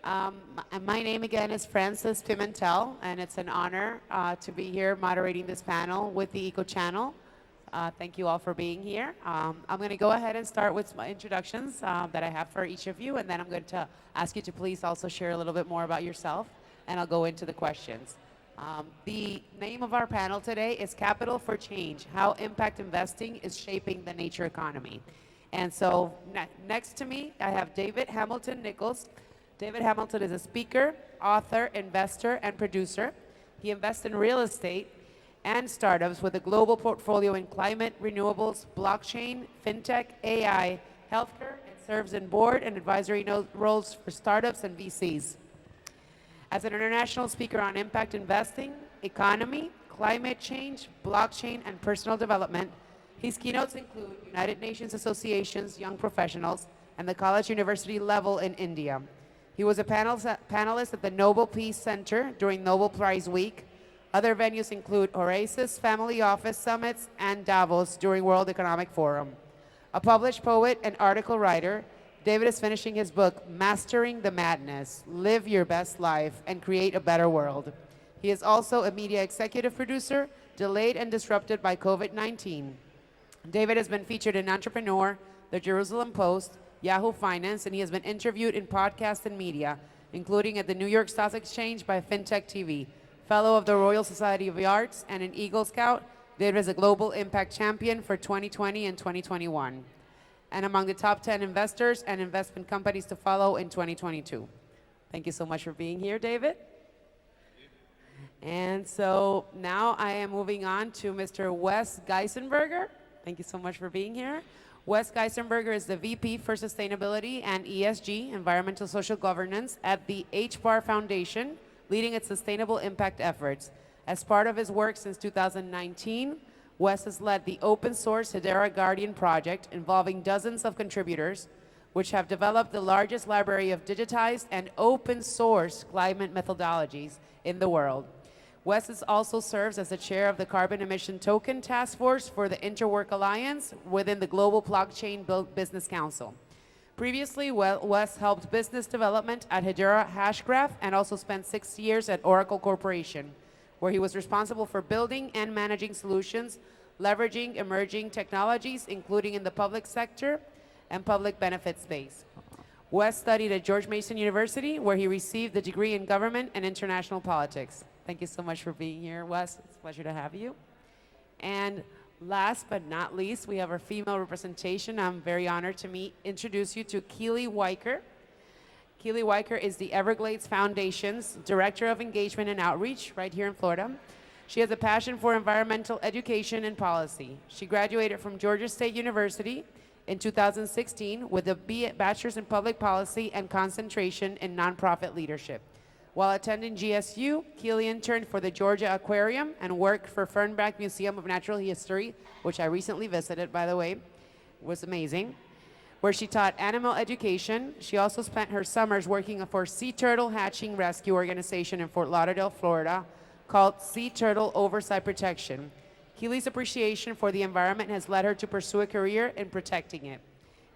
My name again is Frances Pimentel, and it's an honor to be here moderating this panel with the Eco Channel. Thank you all for being here. I'm going to go ahead and start with my introductions that I have for each of you, and then I'm going to ask you to please also share a little bit more about yourself, and I'll go into the questions. The name of our panel today is Capital for Change, How Impact Investing is Shaping the Nature Economy. And so next to me, I have David Hamilton Nichols. David Hamilton is a speaker, author, investor, and producer. He invests in real estate and startups with a global portfolio in climate, renewables, blockchain, fintech, AI, healthcare, and serves in board and advisory roles for startups and VCs. As an international speaker on impact investing, economy, climate change, blockchain, and personal development, his keynotes include United Nations Association's Young Professionals and the college university level in India. He was a panelist at the Nobel Peace Center during Nobel Prize Week. Other venues include Oasis Family Office Summits and Davos during World Economic Forum. A published poet and article writer, David is finishing his book, Mastering the Madness, Live Your Best Life and Create a Better World. He is also a media executive producer, delayed and disrupted by COVID-19. David has been featured in Entrepreneur, The Jerusalem Post, Yahoo Finance, and he has been interviewed in podcasts and media, including at the New York Stock Exchange by FinTech TV. Fellow of the Royal Society of the Arts and an Eagle Scout, David is a Global Impact Champion for 2020 and 2021, and among the top 10 investors and investment companies to follow in 2022. Thank you so much for being here, David. And so now I am moving on to Mr. Wes Geisenberger. Thank you so much for being here. Wes Geisenberger is the VP for Sustainability and ESG, Environmental Social Governance, at the HBAR Foundation, leading its sustainable impact efforts. As part of his work since 2019, Wes has led the open source Hedera Guardian project involving dozens of contributors, which have developed the largest library of digitized and open source climate methodologies in the world. Wes also serves as the chair of the Carbon Emission Token Task Force for the Interwork Alliance within the Global Blockchain Business Council. Previously, Wes helped business development at Hedera Hashgraph and also spent 6 years at Oracle Corporation, where he was responsible for building and managing solutions, leveraging emerging technologies, including in the public sector and public benefit space. Wes studied at George Mason University, where he received the degree in government and international politics. Thank you so much for being here, Wes. It's a pleasure to have you. And last but not least, we have our female representation. I'm very honored to introduce you to Keely Weyker. Keely Weyker is the Everglades Foundation's Director of Engagement and Outreach right here in Florida. She has a passion for environmental education and policy. She graduated from Georgia State University in 2016 with a bachelor's in public policy and concentration in nonprofit leadership. While attending GSU, Keely interned for the Georgia Aquarium and worked for Fernbach Museum of Natural History, which I recently visited, by the way. It was amazing, where she taught animal education. She also spent her summers working for sea turtle hatching rescue organization in Fort Lauderdale, Florida, called Sea Turtle Oversight Protection. Keely's appreciation for the environment has led her to pursue a career in protecting it.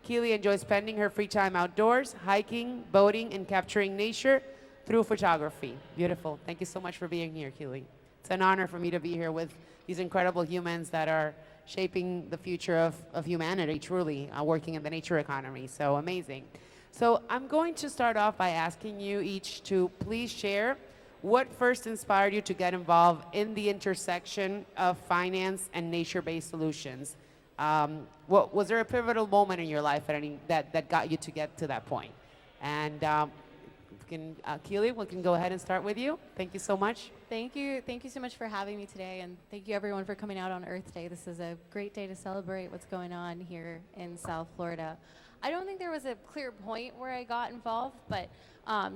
Keely enjoys spending her free time outdoors, hiking, boating, and capturing nature through photography. Beautiful. Thank you so much for being here, Keely. It's an honor for me to be here with these incredible humans that are shaping the future of humanity, truly, working in the nature economy. So amazing. So I'm going to start off by asking you each to please share what first inspired you to get involved in the intersection of finance and nature-based solutions. Was there a pivotal moment in your life that got you to get to that point? And Keely, we can go ahead and start with you. Thank you so much. Thank you so much for having me today, and thank you everyone for coming out on Earth Day. This is a great day to celebrate what's going on here in South Florida. I don't think there was a clear point where I got involved, but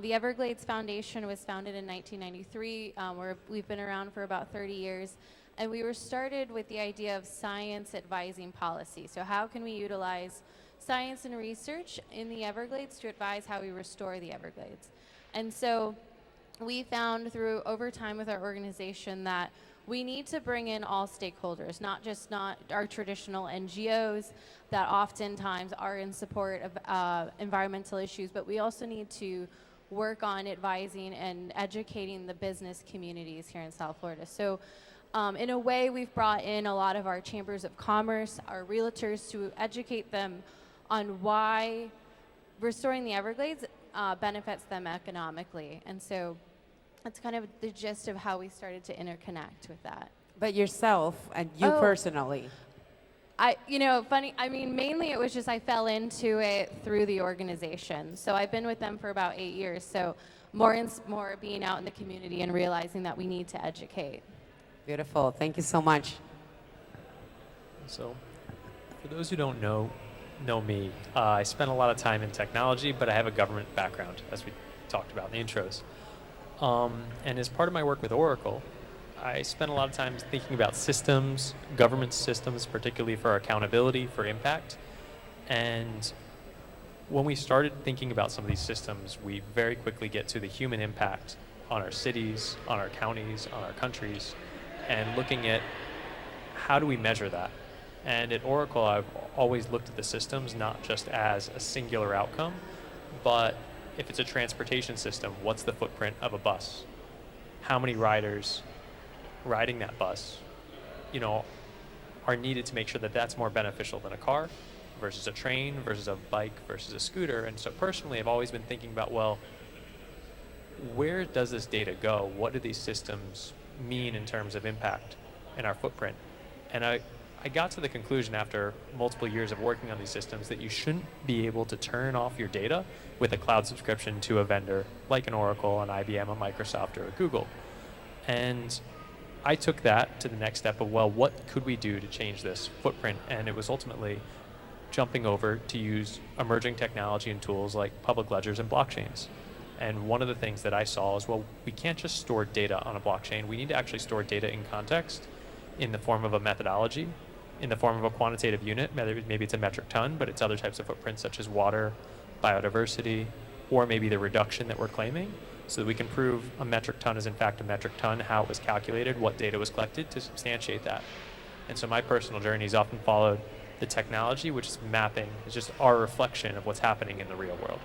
the Everglades Foundation was founded in 1993. We've been around for about 30 years, and we were started with the idea of science advising policy. So how can we utilize science and research in the Everglades to advise how we restore the Everglades? And so we found through over time with our organization that we need to bring in all stakeholders, not our traditional NGOs that oftentimes are in support of environmental issues, but we also need to work on advising and educating the business communities here in South Florida. So in a way, we've brought in a lot of our chambers of commerce, our realtors, to educate them on why restoring the Everglades benefits them economically. And so that's kind of the gist of how we started to interconnect with that. But yourself and you personally. Funny, I mean, mainly it was just I fell into it through the organization. So I've been with them for about 8 years. So more being out in the community and realizing that we need to educate. Beautiful. Thank you so much. So, for those who don't know me, I spent a lot of time in technology, but I have a government background, as we talked about in the intros. And as part of my work with Oracle, I spent a lot of time thinking about systems, government systems, particularly for accountability, for impact. And when we started thinking about some of these systems, we very quickly get to the human impact on our cities, on our counties, on our countries, and looking at how do we measure that. And at Oracle, I've always looked at the systems not just as a singular outcome, but if it's a transportation system, what's the footprint of a bus? How many riders riding that bus, are needed to make sure that that's more beneficial than a car versus a train versus a bike versus a scooter. And so personally, I've always been thinking about, well, where does this data go? What do these systems mean in terms of impact and our footprint? And I got to the conclusion after multiple years of working on these systems that you shouldn't be able to turn off your data with a cloud subscription to a vendor like an Oracle, an IBM, a Microsoft, or a Google. And I took that to the next step of, well, what could we do to change this footprint? And it was ultimately jumping over to use emerging technology and tools like public ledgers and blockchains. And one of the things that I saw is, well, we can't just store data on a blockchain. We need to actually store data in context in the form of a methodology, in the form of a quantitative unit. Maybe it's a metric ton, but it's other types of footprints such as water, biodiversity, or maybe the reduction that we're claiming, so that we can prove a metric ton is in fact a metric ton, how it was calculated, what data was collected to substantiate that. And so my personal journey has often followed the technology, which is mapping, is just our reflection of what's happening in the real world.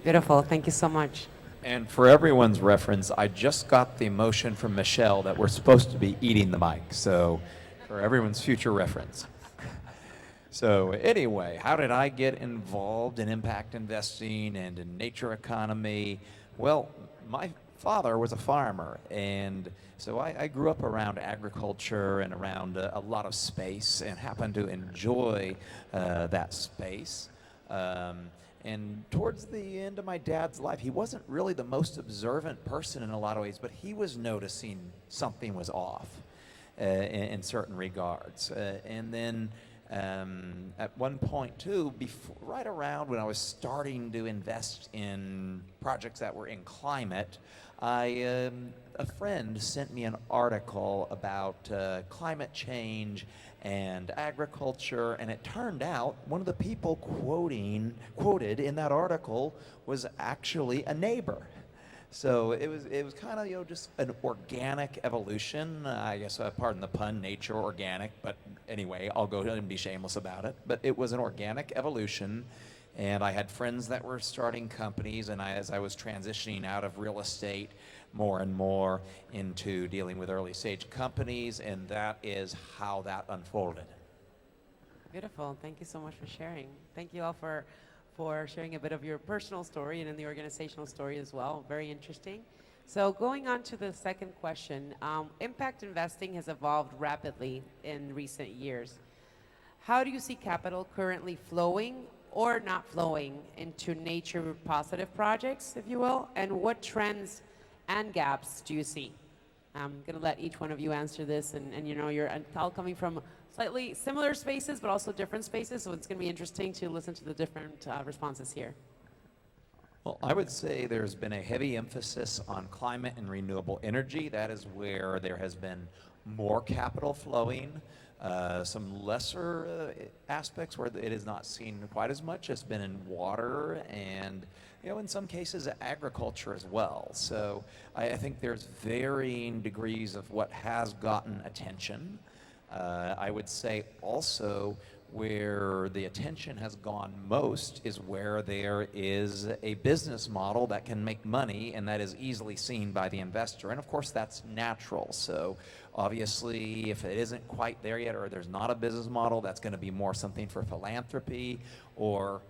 Beautiful. Thank you so much. And for everyone's reference, I just got the motion from Michelle that we're supposed to be eating the mic. So for everyone's future reference. So anyway, how did I get involved in impact investing and in nature economy? Well, my father was a farmer, and so I grew up around agriculture and around a lot of space and happened to enjoy that space. And towards the end of my dad's life, he wasn't really the most observant person in a lot of ways, but he was noticing something was off in certain regards. And then at one point too, right around when I was starting to invest in projects that were in climate, a friend sent me an article about climate change and agriculture, and it turned out one of the people quoted in that article was actually a neighbor. So it was kind of just an organic evolution. I guess, pardon the pun, nature organic. But anyway, I'll go ahead and be shameless about it. But it was an organic evolution, and I had friends that were starting companies, and as I was transitioning out of real estate more and more into dealing with early stage companies, and that is how that unfolded. Beautiful. Thank you so much for sharing. Thank you all for sharing a bit of your personal story and in the organizational story as well. Very interesting. So going on to the second question, impact investing has evolved rapidly in recent years. How do you see capital currently flowing or not flowing into nature positive projects, if you will, and what trends and gaps do you see? I'm going to let each one of you answer this, and you're all coming from slightly similar spaces, but also different spaces, so it's going to be interesting to listen to the different responses here. Well, I would say there's been a heavy emphasis on climate and renewable energy. That is where there has been more capital flowing. Some lesser aspects where it is not seen quite as much has been in water and, in some cases agriculture as well. So I think there's varying degrees of what has gotten attention. I would say also Where the attention has gone most is where there is a business model that can make money and that is easily seen by the investor. And of course, that's natural. So obviously, if it isn't quite there yet, or there's not a business model, that's going to be more something for philanthropy or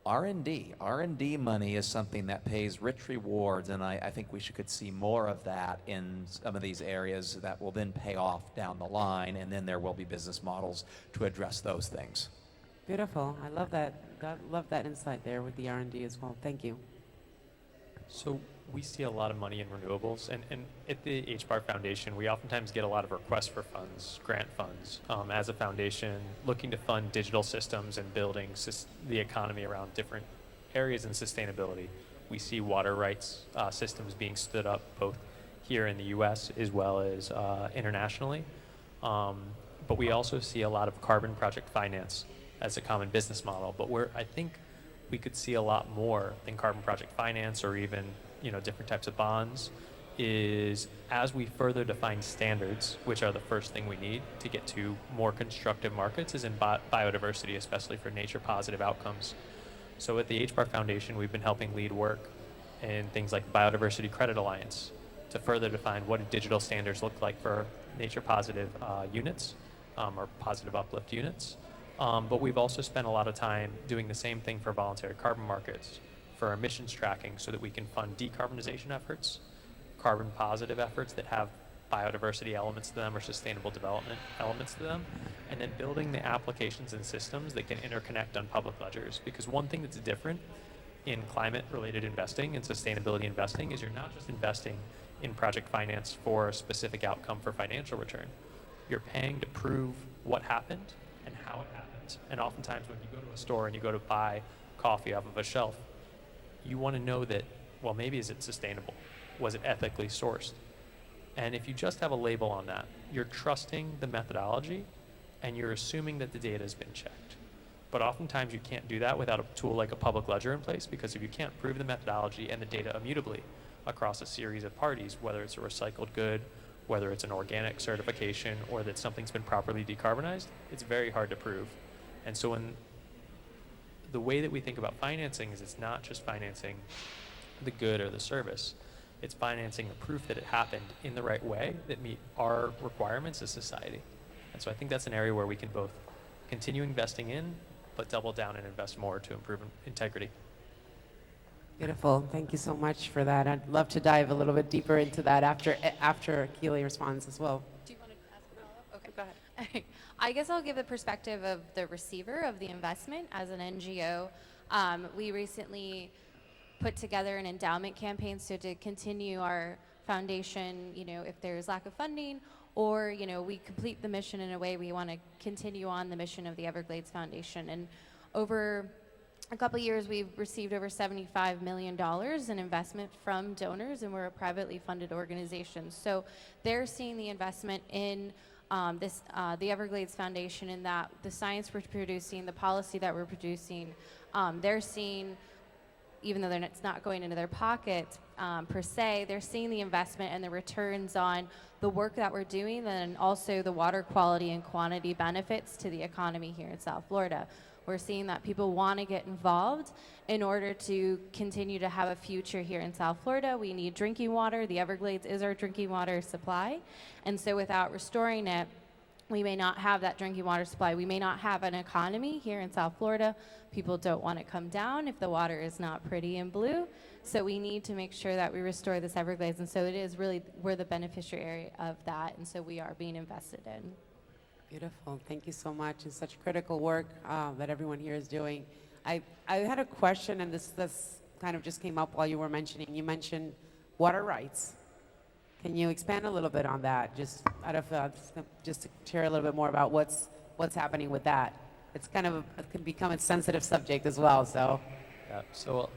R&D. R&D money is something that pays rich rewards, and I think we could see more of that in some of these areas that will then pay off down the line, and then there will be business models to address those things. Beautiful. I love that. Love that insight there with the R&D as well. Thank you. So we see a lot of money in renewables, and at the HBAR Foundation, we oftentimes get a lot of requests for funds, grant funds, as a foundation looking to fund digital systems and building the economy around different areas in sustainability. We see water rights systems being stood up both here in the U.S. as well as internationally. But we also see a lot of carbon project finance as a common business model. But where I think we could see a lot more than carbon project finance or even different types of bonds is as we further define standards, which are the first thing we need to get to more constructive markets, is in biodiversity, especially for nature positive outcomes. So at the HBAR Foundation, we've been helping lead work in things like Biodiversity Credit Alliance to further define what do digital standards look like for nature positive units or positive uplift units. But we've also spent a lot of time doing the same thing for voluntary carbon markets, for emissions tracking, so that we can fund decarbonization efforts, carbon positive efforts that have biodiversity elements to them or sustainable development elements to them, and then building the applications and systems that can interconnect on public ledgers. Because one thing that's different in climate-related investing and sustainability investing is you're not just investing in project finance for a specific outcome for financial return. You're paying to prove what happened and how it happened. And oftentimes when you go to a store and you go to buy coffee off of a shelf, you want to know that, well, maybe is it sustainable? Was it ethically sourced? And if you just have a label on that, you're trusting the methodology and you're assuming that the data has been checked. But oftentimes you can't do that without a tool like a public ledger in place, because if you can't prove the methodology and the data immutably across a series of parties, whether it's a recycled good, whether it's an organic certification, or that something's been properly decarbonized, it's very hard to prove. And so the way that we think about financing is it's not just financing the good or the service, it's financing the proof that it happened in the right way that meet our requirements as society. And so I think that's an area where we can both continue investing in, but double down and invest more to improve integrity. Beautiful. Thank you so much for that. I'd love to dive a little bit deeper into that after Keely responds as well. Do you want to ask a follow-up? Okay, go ahead. I guess I'll give the perspective of the receiver of the investment as an NGO. We recently put together an endowment campaign so to continue our foundation, if there's lack of funding or, we complete the mission in a way, we want to continue on the mission of the Everglades Foundation. And over a couple of years, we've received over $75 million in investment from donors, and we're a privately funded organization. So they're seeing the investment in the Everglades Foundation, in that the science we're producing, the policy that we're producing, they're seeing, even though it's not going into their pockets per se, they're seeing the investment and the returns on the work that we're doing, and also the water quality and quantity benefits to the economy here in South Florida. We're seeing that people want to get involved in order to continue to have a future here in South Florida. We need drinking water. The Everglades is our drinking water supply. And so without restoring it, we may not have that drinking water supply. We may not have an economy here in South Florida. People don't want to come down if the water is not pretty and blue. So we need to make sure that we restore this Everglades. And so it is really, we're the beneficiary of that. And so we are being invested in. Beautiful. Thank you so much. It's such critical work that everyone here is doing. I had a question, and this kind of just came up while you were mentioning. You mentioned water rights. Can you expand a little bit on that? Just to share a little bit more about what's happening with that. It's kind of it can become a sensitive subject as well. So. Yeah. So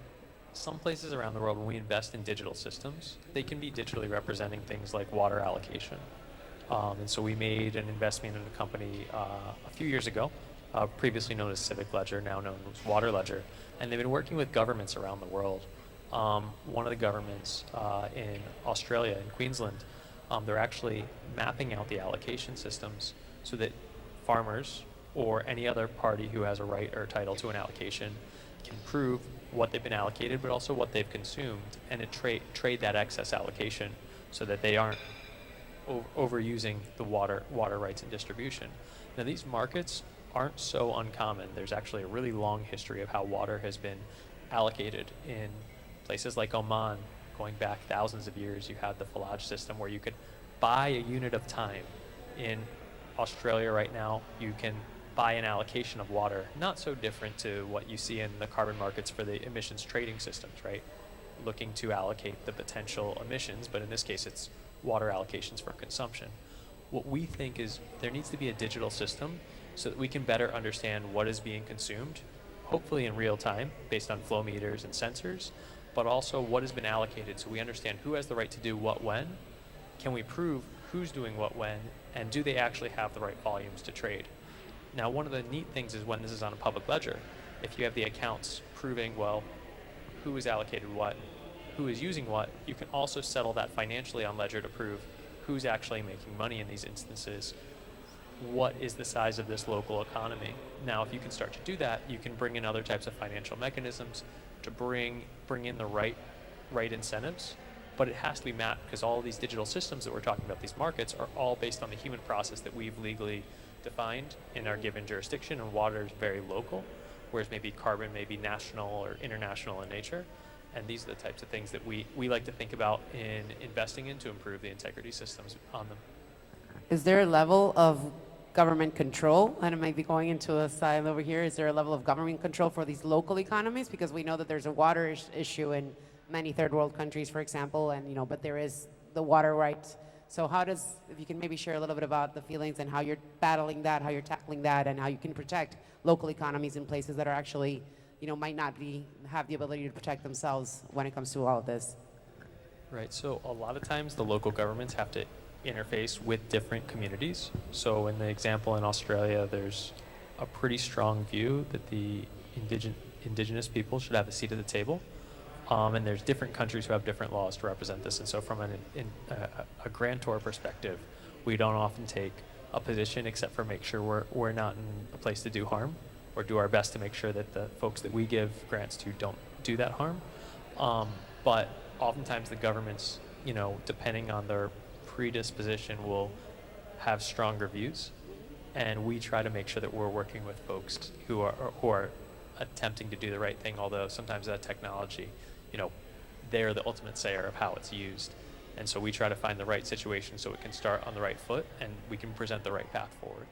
some places around the world, when we invest in digital systems, they can be digitally representing things like water allocation. And so we made an investment in a company a few years ago, previously known as Civic Ledger, now known as Water Ledger. And they've been working with governments around the world. One of the governments in Australia, in Queensland, they're actually mapping out the allocation systems so that farmers or any other party who has a right or title to an allocation can prove what they've been allocated, but also what they've consumed, and trade that excess allocation so that they aren't overusing the water rights and distribution. Now, these markets aren't so uncommon. There's actually a really long history of how water has been allocated in places like Oman. Going back thousands of years, you had the Falaj system where you could buy a unit of time. In Australia right now, you can buy an allocation of water, not so different to what you see in the carbon markets for the emissions trading systems, right? Looking to allocate the potential emissions, but in this case, it's water allocations for consumption. What we think is there needs to be a digital system so that we can better understand what is being consumed, hopefully in real time, based on flow meters and sensors, but also what has been allocated so we understand who has the right to do what when, can we prove who's doing what when, and do they actually have the right volumes to trade. Now, one of the neat things is when this is on a public ledger, if you have the accounts proving, well, who is allocated what, who is using what, you can also settle that financially on ledger to prove who's actually making money in these instances, what is the size of this local economy. Now, if you can start to do that, you can bring in other types of financial mechanisms to bring in the right incentives, but it has to be mapped because all of these digital systems that we're talking about, these markets, are all based on the human process that we've legally defined in our given jurisdiction, and water is very local, whereas maybe carbon may be national or international in nature. And these are the types of things that we like to think about in investing in to improve the integrity systems on them. Is there a level of government control? And it might be going into a side over here. Is there a level of government control for these local economies? Because we know that there's a water issue in many third world countries, for example, and but there is the water rights. So if you can maybe share a little bit about the feelings and how you're battling that, how you're tackling that, and how you can protect local economies in places that are actually, might not have the ability to protect themselves when it comes to all of this. Right, so a lot of times the local governments have to interface with different communities. So in the example in Australia, there's a pretty strong view that the indigenous people should have a seat at the table. And there's different countries who have different laws to represent this. And so from a grantor perspective, we don't often take a position except for make sure we're not in a place to do harm, or do our best to make sure that the folks that we give grants to don't do that harm. But oftentimes the governments, depending on their predisposition, will have stronger views. And we try to make sure that we're working with folks who are attempting to do the right thing, although sometimes that technology, they're the ultimate sayer of how it's used. And so we try to find the right situation so it can start on the right foot and we can present the right path forward.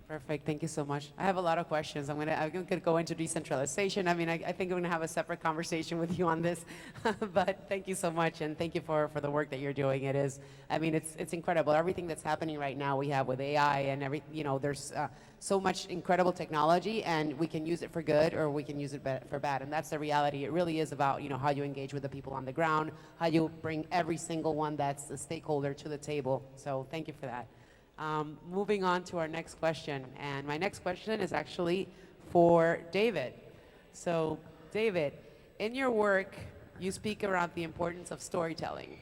Perfect. Thank you so much. I have a lot of questions. I'm gonna go into decentralization. I mean, I think I'm gonna have a separate conversation with you on this, but thank you so much, and thank you for the work that you're doing. It's incredible. Everything that's happening right now, we have with AI and there's so much incredible technology, and we can use it for good or we can use it for bad, and that's the reality. It really is about how you engage with the people on the ground, how you bring every single one that's a stakeholder to the table. So thank you for that. Moving on to our next question, and my next question is actually for David. So, David, in your work, you speak around the importance of storytelling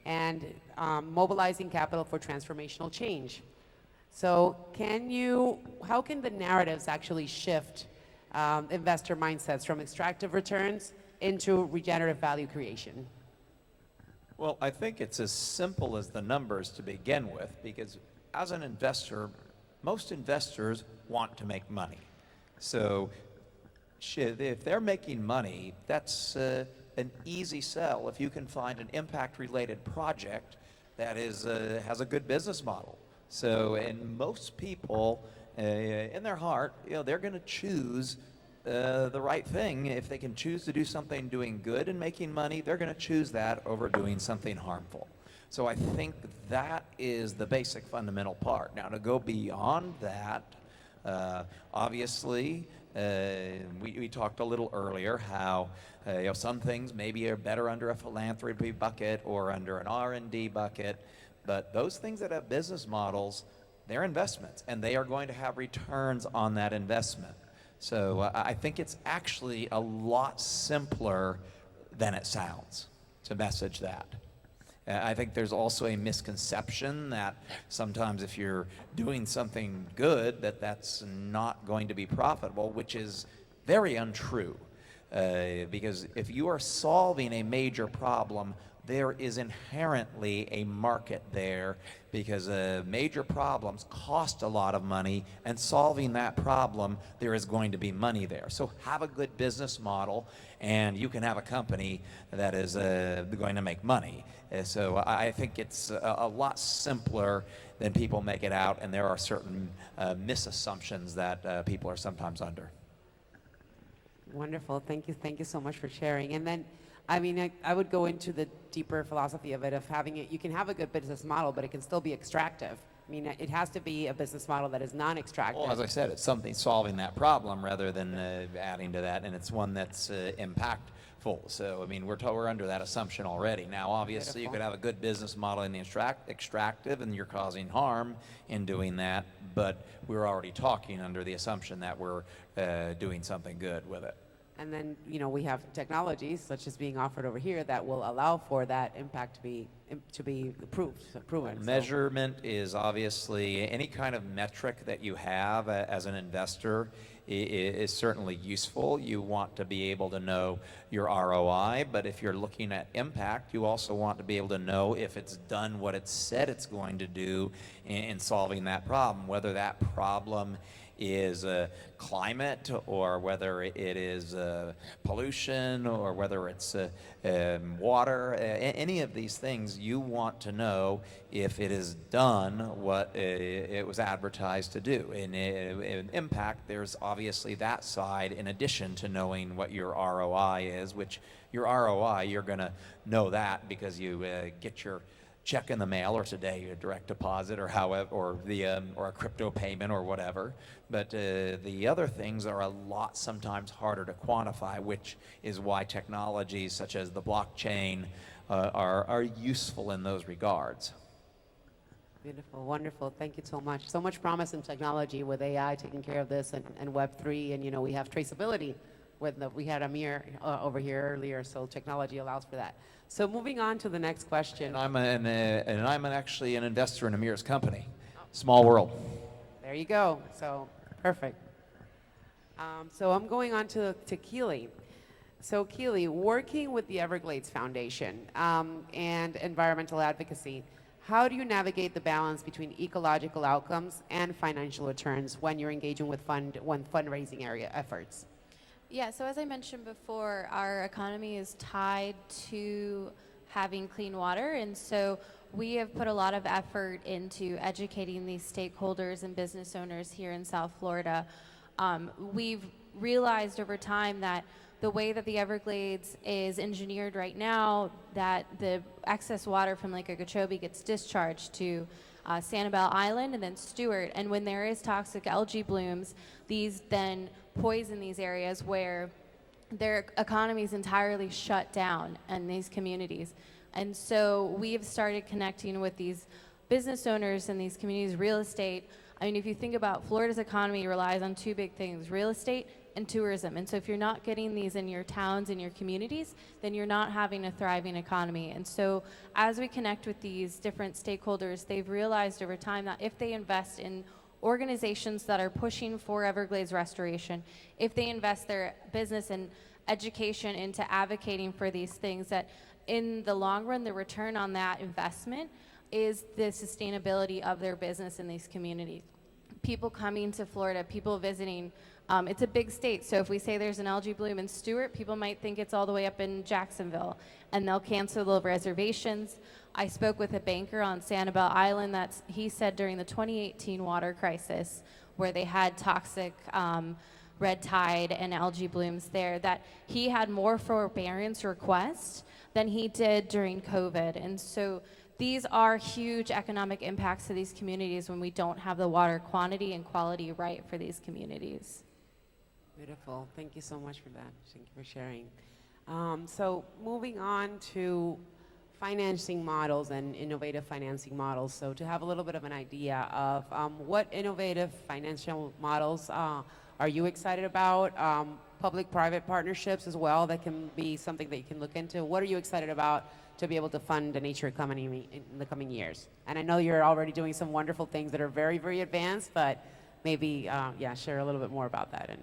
and mobilizing capital for transformational change. So, how can the narratives actually shift investor mindsets from extractive returns into regenerative value creation? Well, I think it's as simple as the numbers to begin with, because as an investor, most investors want to make money. So if they're making money, that's an easy sell if you can find an impact-related project that has a good business model. So, and most people, in their heart, they're going to choose the right thing. If they can choose to do something doing good and making money, they're going to choose that over doing something harmful. So I think that is the basic fundamental part. Now, to go beyond that, obviously, we talked a little earlier how some things maybe are better under a philanthropy bucket or under an R&D bucket, but those things that have business models, they're investments, and they are going to have returns on that investment. So I think it's actually a lot simpler than it sounds to message that. I think there's also a misconception that sometimes if you're doing something good, that's not going to be profitable, which is very untrue. Because if you are solving a major problem, there is inherently a market there, because major problems cost a lot of money, and solving that problem, there is going to be money there. So have a good business model, and you can have a company that is going to make money. So I think it's a lot simpler than people make it out, and there are certain misassumptions that people are sometimes under. Wonderful. Thank you so much for sharing. And then, I mean, I would go into the deeper philosophy of it, of having it, you can have a good business model, but it can still be extractive. I mean, it has to be a business model that is non-extractive. Well, as I said, it's something solving that problem rather than adding to that, and it's one that's impactful. So, I mean, we're under that assumption already. Now, obviously, you could have a good business model in the extractive, and you're causing harm in doing that, but we're already talking under the assumption that we're doing something good with it. And then, you know, we have technologies such as being offered over here that will allow for that impact to be proven. Measurement is obviously any kind of metric that you have as an investor is certainly useful. You want to be able to know your ROI, but if you're looking at impact, you also want to be able to know if it's done what it said it's going to do in solving that problem, whether that problem is climate, or whether it is pollution, or whether it's water. Any of these things, you want to know if it is done what it was advertised to do. In impact, there's obviously that side in addition to knowing what your ROI is, which your ROI, you're going to know that because you get your check in the mail, or today a direct deposit, or however, or a crypto payment, or whatever. But the other things are a lot sometimes harder to quantify, which is why technologies such as the blockchain are useful in those regards. Beautiful, wonderful. Thank you so much. So much promise in technology with AI taking care of this, and Web3, and you know, we have traceability. We had Amir over here earlier, so technology allows for that. So moving on to the next question. And I'm actually an investor in Amir's company. Small world. There you go. So perfect. So I'm going on to Keely. So Keely, working with the Everglades Foundation and environmental advocacy, how do you navigate the balance between ecological outcomes and financial returns when you're engaging with fundraising area efforts? Yeah, so as I mentioned before, our economy is tied to having clean water, and so we have put a lot of effort into educating these stakeholders and business owners here in South Florida. We've realized over time that the way that the Everglades is engineered right now, that the excess water from Lake Okeechobee gets discharged to Sanibel Island and then Stewart, and when there is toxic algae blooms, these then poison these areas where their economies entirely shut down in these communities. And so we've started connecting with these business owners in these communities, real estate. I mean, if you think about Florida's economy relies on two big things, real estate and tourism. And so if you're not getting these in your towns and your communities, then you're not having a thriving economy. And so as we connect with these different stakeholders, they've realized over time that if they invest in organizations that are pushing for Everglades restoration, if they invest their business and education into advocating for these things, that in the long run, the return on that investment is the sustainability of their business in these communities. People coming to Florida, people visiting, it's a big state, so if we say there's an algae bloom in Stewart, people might think it's all the way up in Jacksonville, and they'll cancel the reservations. I spoke with a banker on Sanibel Island he said during the 2018 water crisis, where they had toxic red tide and algae blooms there, that he had more forbearance requests than he did during COVID. And so these are huge economic impacts to these communities when we don't have the water quantity and quality right for these communities. Beautiful. Thank you so much for that. Thank you for sharing. So moving on to financing models and innovative financing models. So to have a little bit of an idea of what innovative financial models are you excited about? Public-private partnerships as well, that can be something that you can look into. What are you excited about to be able to fund the nature economy in the coming years. And I know you're already doing some wonderful things that are very, very advanced, but maybe, yeah, share a little bit more about that. And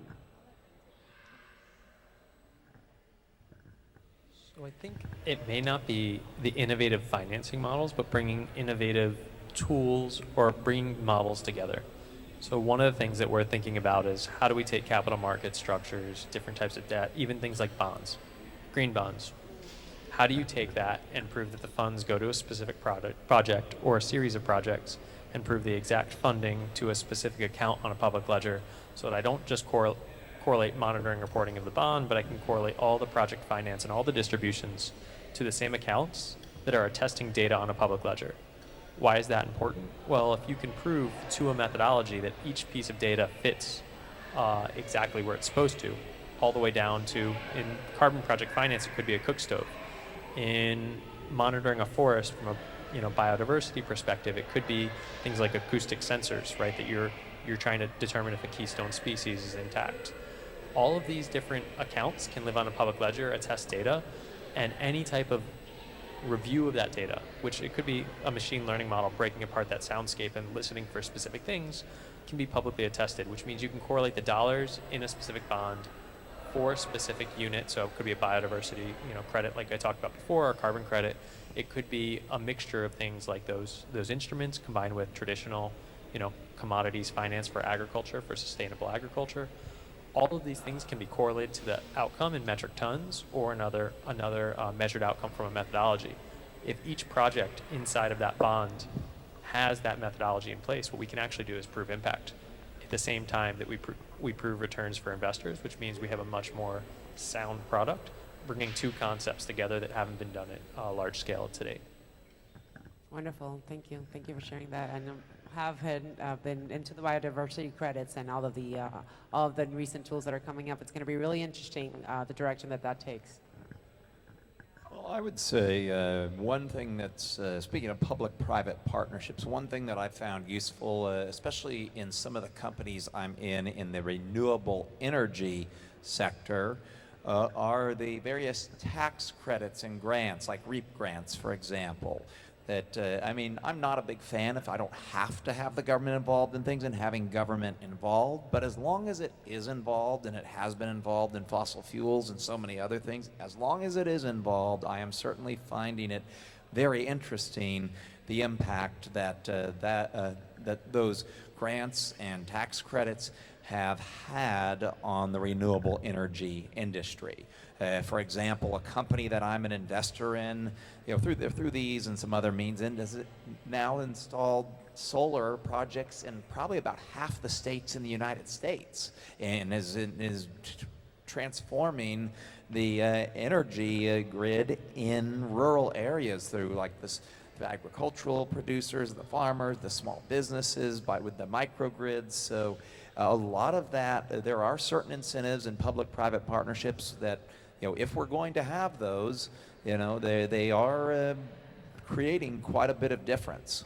So I think it may not be the innovative financing models, but bringing innovative tools or bringing models together. So one of the things that we're thinking about is how do we take capital market structures, different types of debt, even things like bonds, green bonds. How do you take that and prove that the funds go to a specific project or a series of projects and prove the exact funding to a specific account on a public ledger so that I don't just correlate monitoring reporting of the bond, but I can correlate all the project finance and all the distributions to the same accounts that are attesting data on a public ledger. Why is that important? Well, if you can prove to a methodology that each piece of data fits exactly where it's supposed to, all the way down to, in carbon project finance, it could be a cook stove. In monitoring a forest from a biodiversity perspective, it could be things like acoustic sensors, right? That you're trying to determine if a keystone species is intact. All of these different accounts can live on a public ledger, attest data, and any type of review of that data, which it could be a machine learning model breaking apart that soundscape and listening for specific things, can be publicly attested, which means you can correlate the dollars in a specific bond for a specific unit. So it could be a biodiversity credit like I talked about before, or carbon credit. It could be a mixture of things like those instruments combined with traditional commodities finance for agriculture, for sustainable agriculture. All of these things can be correlated to the outcome in metric tons or another measured outcome from a methodology. If each project inside of that bond has that methodology in place, what we can actually do is prove impact at the same time that we prove returns for investors, which means we have a much more sound product, bringing two concepts together that haven't been done at large scale to date. wonderful, thank you. Thank you for sharing that. And have been into the biodiversity credits and all of the recent tools that are coming up. It's going to be really interesting, the direction that takes. Well, I would say one thing that's, speaking of public-private partnerships, one thing that I found useful, especially in some of the companies I'm in the renewable energy sector, are the various tax credits and grants, like REAP grants, for example. That, I'm not a big fan if I don't have to have the government involved in things and having government involved, but as long as it is involved, and it has been involved in fossil fuels and so many other things, as long as it is involved, I am certainly finding it very interesting, the impact that those grants and tax credits have had on the renewable energy industry. For example, a company that I'm an investor in, through these and some other means, has now installed solar projects in probably about half the states in the United States, and is transforming the energy grid in rural areas through the agricultural producers, the farmers, the small businesses, with the microgrids. So a lot of that, there are certain incentives in public-private partnerships that, if we're going to have those, they are creating quite a bit of difference.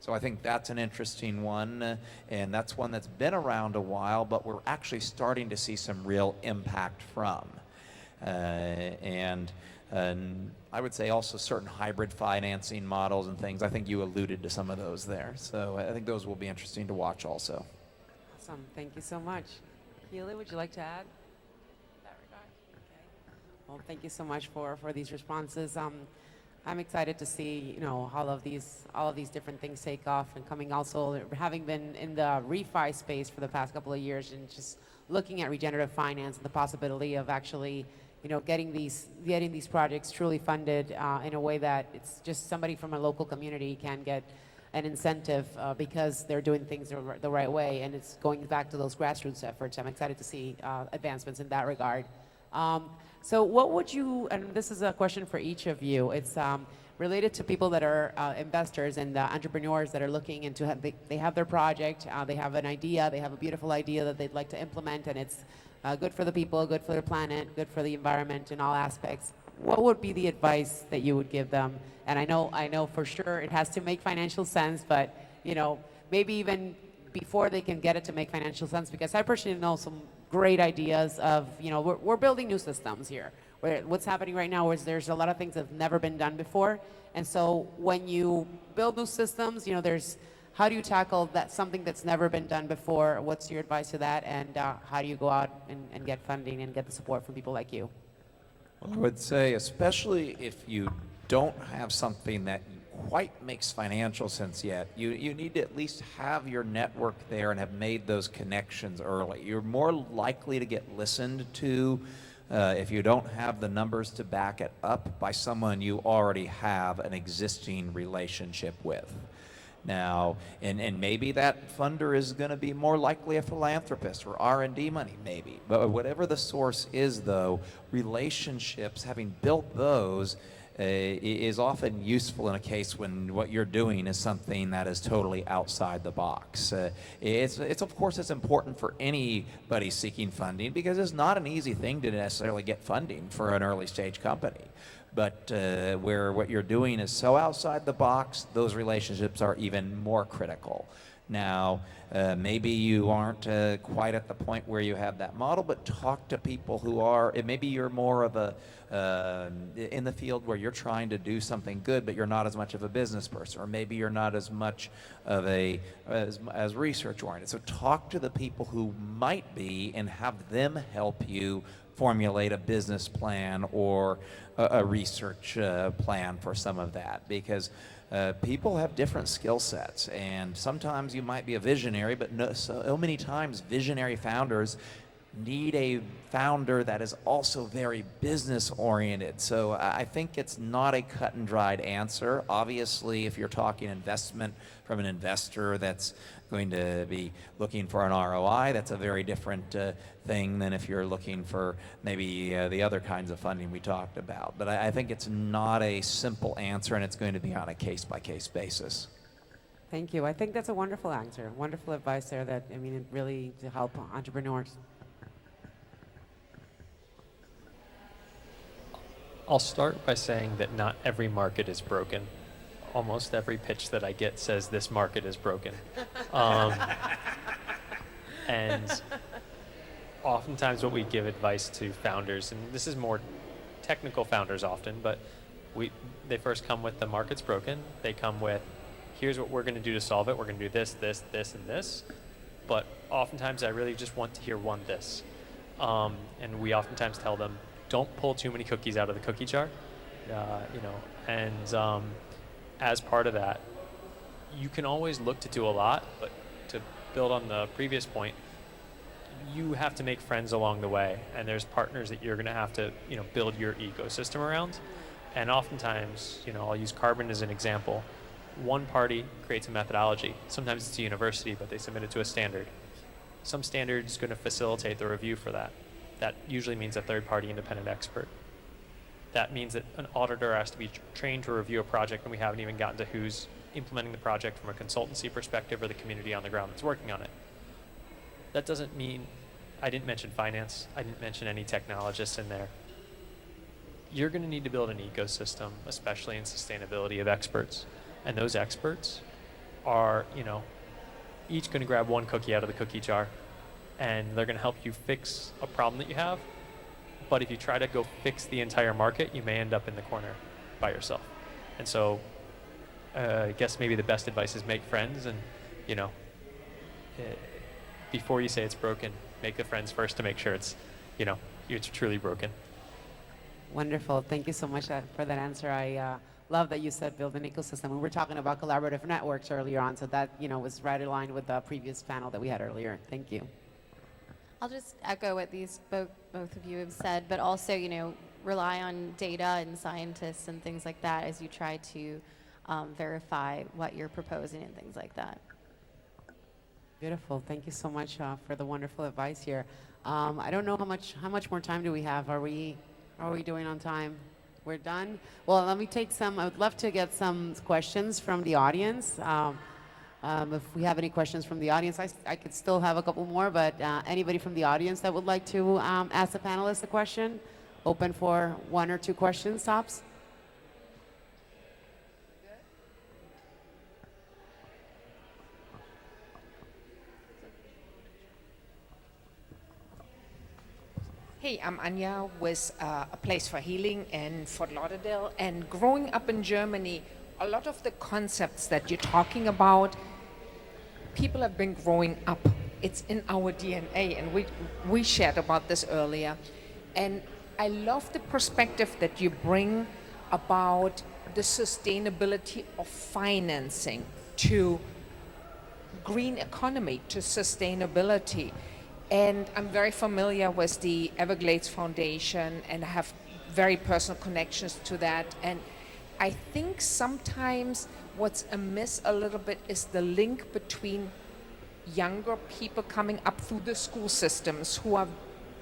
So I think that's an interesting one, and that's one that's been around a while, but we're actually starting to see some real impact from. And I would say also certain hybrid financing models and things. I think you alluded to some of those there. So I think those will be interesting to watch also. Awesome. Thank you so much. Keely, would you like to add in that regard? Okay. Well, thank you so much for these responses. I'm excited to see, all of these different things take off, and coming also, having been in the refi space for the past couple of years and just looking at regenerative finance and the possibility of actually, getting these projects truly funded in a way that it's just somebody from a local community can get an incentive because they're doing things the right way, and it's going back to those grassroots efforts. I'm excited to see advancements in that regard. So what would you, and this is a question for each of you, it's related to people that are investors and entrepreneurs that are looking into, they have their project, they have an idea, they have a beautiful idea that they'd like to implement, and it's good for the people, good for the planet, good for the environment in all aspects. What would be the advice that you would give them? And I know for sure it has to make financial sense, but maybe even before they can get it to make financial sense, because I personally know some great ideas of, we're building new systems here. what's happening right now is there's a lot of things that have never been done before. And so when you build new systems, there's how do you tackle that something that's never been done before? What's your advice to that? And how do you go out and get funding and get the support from people like you? Well, I would say, especially if you don't have something that quite makes financial sense yet, you need to at least have your network there and have made those connections early. You're more likely to get listened to if you don't have the numbers to back it up by someone you already have an existing relationship with. Now, and maybe that funder is going to be more likely a philanthropist or R&D money, maybe. But whatever the source is, though, relationships, having built those, is often useful in a case when what you're doing is something that is totally outside the box. It's of course it's important for anybody seeking funding because it's not an easy thing to necessarily get funding for an early stage company. But where what you're doing is so outside the box, those relationships are even more critical. Now, maybe you aren't quite at the point where you have that model, but talk to people who are, maybe you're more of a, in the field where you're trying to do something good, but you're not as much of a business person, or maybe you're not as much of as research oriented. So talk to the people who might be and have them help you formulate a business plan or a research plan for some of that, because people have different skill sets, and sometimes you might be a visionary, but so many times visionary founders need a founder that is also very business oriented. So I think it's not a cut and dried answer. Obviously, if you're talking investment from an investor that's going to be looking for an ROI, that's a very different thing than if you're looking for maybe the other kinds of funding we talked about. But I think it's not a simple answer, and it's going to be on a case-by-case basis. Thank you. I think that's a wonderful answer, wonderful advice there that, it really to help entrepreneurs. I'll start by saying that not every market is broken. Almost every pitch that I get says this market is broken. And oftentimes what we give advice to founders, and this is more technical founders often, but they first come with the market's broken. They come with, here's what we're going to do to solve it. We're going to do this, this, this, and this. But oftentimes I really just want to hear one this. And we oftentimes tell them, don't pull too many cookies out of the cookie jar, and as part of that, you can always look to do a lot, but to build on the previous point, you have to make friends along the way, and there's partners that you're going to have to, build your ecosystem around. And oftentimes, I'll use carbon as an example. One party creates a methodology. Sometimes it's a university, but they submit it to a standard. Some standard is going to facilitate the review for that. That usually means a third-party independent expert. That means that an auditor has to be trained to review a project, and we haven't even gotten to who's implementing the project from a consultancy perspective or the community on the ground that's working on it. That doesn't mean, I didn't mention finance, I didn't mention any technologists in there. You're going to need to build an ecosystem, especially in sustainability, of experts. And those experts are, each going to grab one cookie out of the cookie jar, and they're going to help you fix a problem that you have. But if you try to go fix the entire market, you may end up in the corner by yourself. And so I guess maybe the best advice is make friends, and before you say it's broken, make the friends first to make sure it's truly broken. Wonderful. Thank you so much for that answer. I love that you said build an ecosystem. We were talking about collaborative networks earlier on, so that was right in line with the previous panel that we had earlier. Thank you. I'll just echo what both of you have said, but also, rely on data and scientists and things like that as you try to verify what you're proposing and things like that. Beautiful. Thank you so much for the wonderful advice here. I don't know how much more time do we have? Are we doing on time? We're done? Well, let me take some. I would love to get some questions from the audience. If we have any questions from the audience, I could still have a couple more, but anybody from the audience that would like to ask the panelists a question? Open for 1 or 2 questions, tops. Hey, Hey, I'm Anya with A Place for Healing in Fort Lauderdale. And growing up in Germany, a lot of the concepts that you're talking about, people have been growing up. It's in our DNA, and we shared about this earlier. And I love the perspective that you bring about the sustainability of financing to green economy, to sustainability. And I'm very familiar with the Everglades Foundation and have very personal connections to that. And I think sometimes what's amiss a little bit is the link between younger people coming up through the school systems who are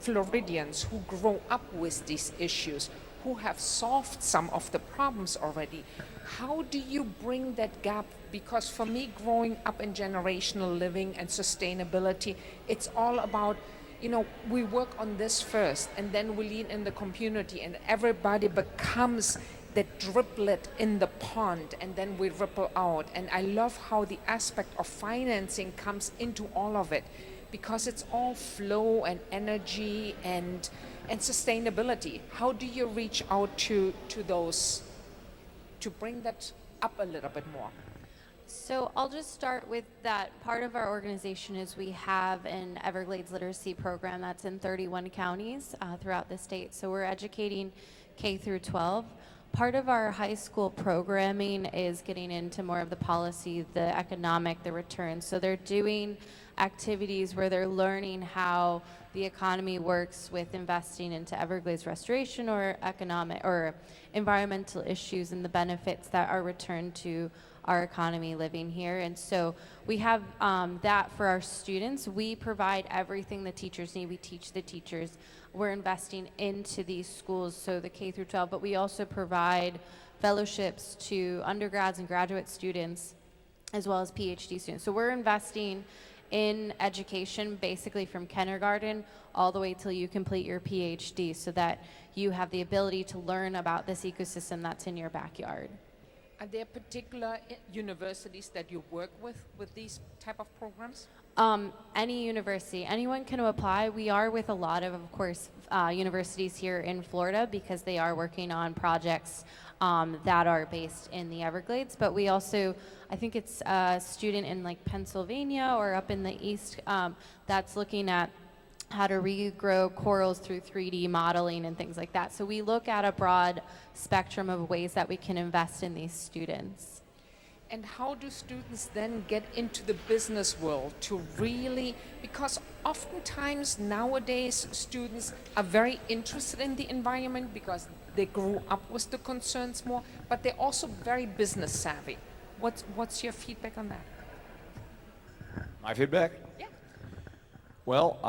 Floridians, who grow up with these issues, who have solved some of the problems already. How do you bring that gap? Because for me, growing up in generational living and sustainability, it's all about, you know, we work on this first and then we lean in the community and everybody becomes that driplet in the pond and then we ripple out. And I love how the aspect of financing comes into all of it, because it's all flow and energy and sustainability. How do you reach out to those, to bring that up a little bit more? So I'll just start with that. Part of our organization is we have an Everglades literacy program that's in 31 counties throughout the state. So we're educating K through 12. Part of our high school programming is getting into more of the policy, the economic, the returns. So they're doing activities where they're learning how the economy works with investing into Everglades restoration or economic or environmental issues and the benefits that are returned to our economy living here. And so we have that for our students. We provide everything the teachers need. We teach the teachers. We're investing into these schools, so the K through 12, but we also provide fellowships to undergrads and graduate students as well as PhD students. So we're investing in education basically from kindergarten all the way till you complete your PhD, so that you have the ability to learn about this ecosystem that's in your backyard. Are there particular universities that you work with these type of programs? Any university, anyone can apply. We are with a lot of course, universities here in Florida because they are working on projects that are based in the Everglades. But we also, I think it's a student in like Pennsylvania or up in the East that's looking at how to regrow corals through 3D modeling and things like that. So we look at a broad spectrum of ways that we can invest in these students. And how do students then get into the business world to really, because oftentimes nowadays students are very interested in the environment because they grew up with the concerns more, but they're also very business savvy. What's your feedback on that? My feedback? Yeah. Well,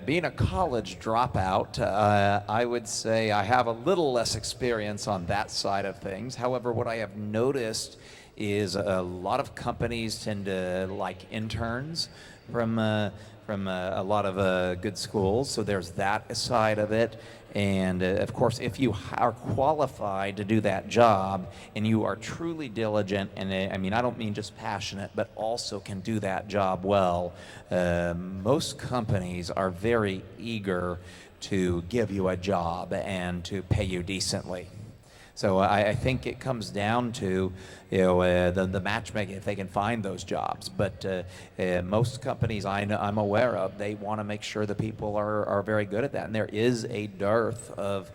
being a college dropout, I would say I have a little less experience on that side of things. However, what I have noticed is a lot of companies tend to like interns from a lot of good schools. So there's that side of it. And of course, if you are qualified to do that job and you are truly diligent, and I mean, I don't mean just passionate, but also can do that job well, most companies are very eager to give you a job and to pay you decently. So I think it comes down to, you know, the matchmaking, if they can find those jobs. But most companies I'm aware of, they want to make sure the people are very good at that. And there is a dearth of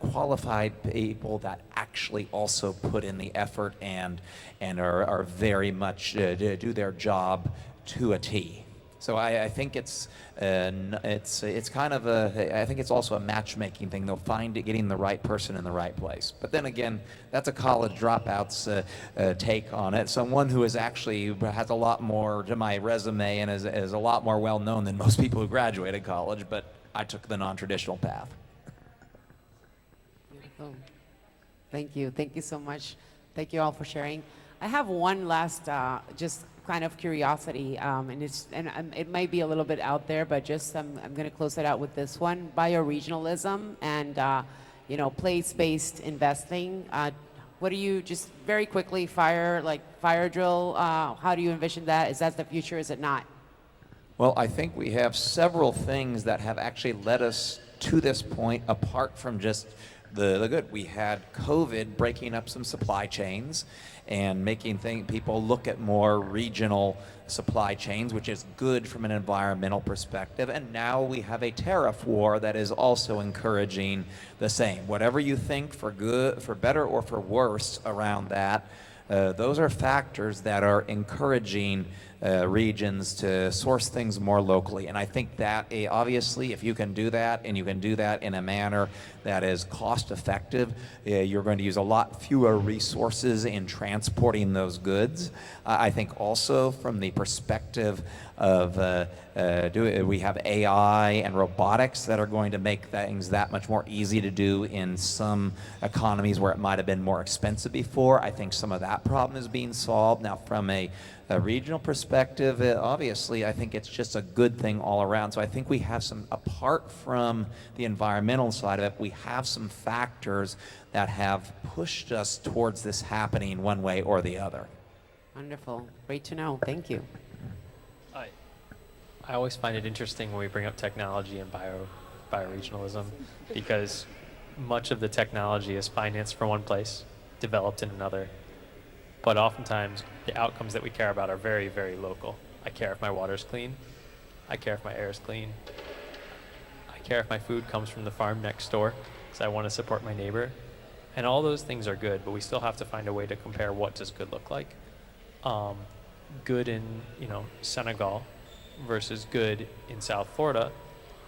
qualified people that actually also put in the effort and are very much do their job to a T. So I think it's kind of I think it's also a matchmaking thing. They'll find it getting the right person in the right place. But then again, that's a college dropout's take on it. Someone who has a lot more to my resume and is a lot more well known than most people who graduated college. But I took the non-traditional path. Beautiful. Thank you. Thank you so much. Thank you all for sharing. I have one last just kind of curiosity, and it might be a little bit out there, but just I'm going to close it out with this one: bioregionalism and place-based investing. What do you, just very quickly, fire drill? How do you envision that? Is that the future? Is it not? Well, I think we have several things that have actually led us to this point apart from just the good. We had COVID breaking up some supply chains and making people look at more regional supply chains, which is good from an environmental perspective. And now we have a tariff war that is also encouraging the same. Whatever you think, for good, for better or for worse around that, those are factors that are encouraging regions to source things more locally. And I think that obviously if you can do that and you can do that in a manner that is cost effective, you're going to use a lot fewer resources in transporting those goods. I think also from the perspective of we have AI and robotics that are going to make things that much more easy to do in some economies where it might have been more expensive before. I think some of that problem is being solved. Now from a regional perspective, obviously I think it's just a good thing all around. So I think we have some, apart from the environmental side of it, we have some factors that have pushed us towards this happening one way or the other. Wonderful. Great to know. Thank you. I always find it interesting when we bring up technology and bioregionalism, because much of the technology is financed from one place, developed in another. But oftentimes, the outcomes that we care about are very, very local. I care if my water's clean. I care if my air is clean. I care if my food comes from the farm next door, because I want to support my neighbor. And all those things are good, but we still have to find a way to compare what does good look like. Good in, Senegal versus good in South Florida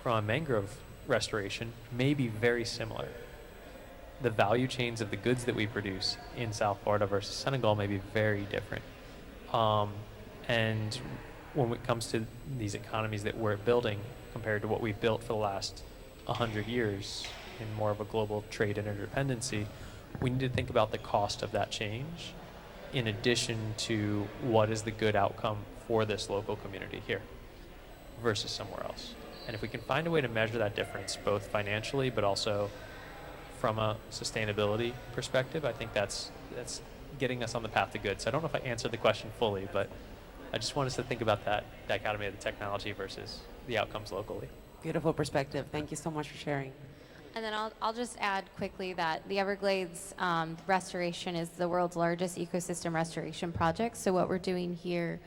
from a mangrove restoration may be very similar. The value chains of the goods that we produce in South Florida versus Senegal may be very different. And when it comes to these economies that we're building compared to what we've built for the last 100 years in more of a global trade interdependency, we need to think about the cost of that change in addition to what is the good outcome for this local community here versus somewhere else. And if we can find a way to measure that difference, both financially but also from a sustainability perspective, I think that's getting us on the path to good. So I don't know if I answered the question fully, but I just want us to think about that dichotomy of the technology versus the outcomes locally. Beautiful perspective. Thank you so much for sharing. And then I'll just add quickly that the Everglades restoration is the world's largest ecosystem restoration project. So what we're doing here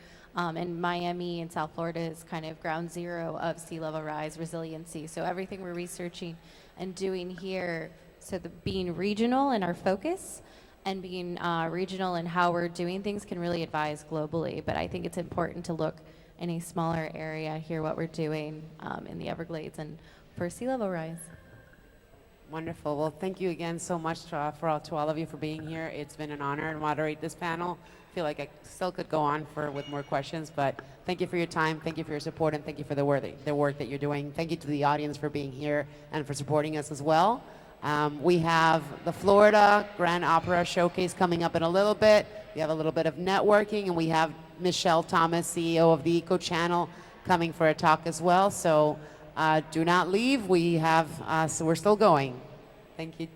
in Miami and South Florida is kind of ground zero of sea level rise resiliency. So everything we're researching and doing here, so being regional in our focus and being regional in how we're doing things can really advise globally. But I think it's important to look in a smaller area, hear what we're doing in the Everglades and for sea level rise. Wonderful. Well, thank you again so much to all of you for being here. It's been an honor to moderate this panel. I feel like I still could go on with more questions, but thank you for your time, thank you for your support, and thank you for the work that you're doing. Thank you to the audience for being here and for supporting us as well. We have the Florida Grand Opera Showcase coming up in a little bit. We have a little bit of networking, and we have Michelle Thomas, CEO of the Eco Channel, coming for a talk as well. So do not leave. We're still going. Thank you.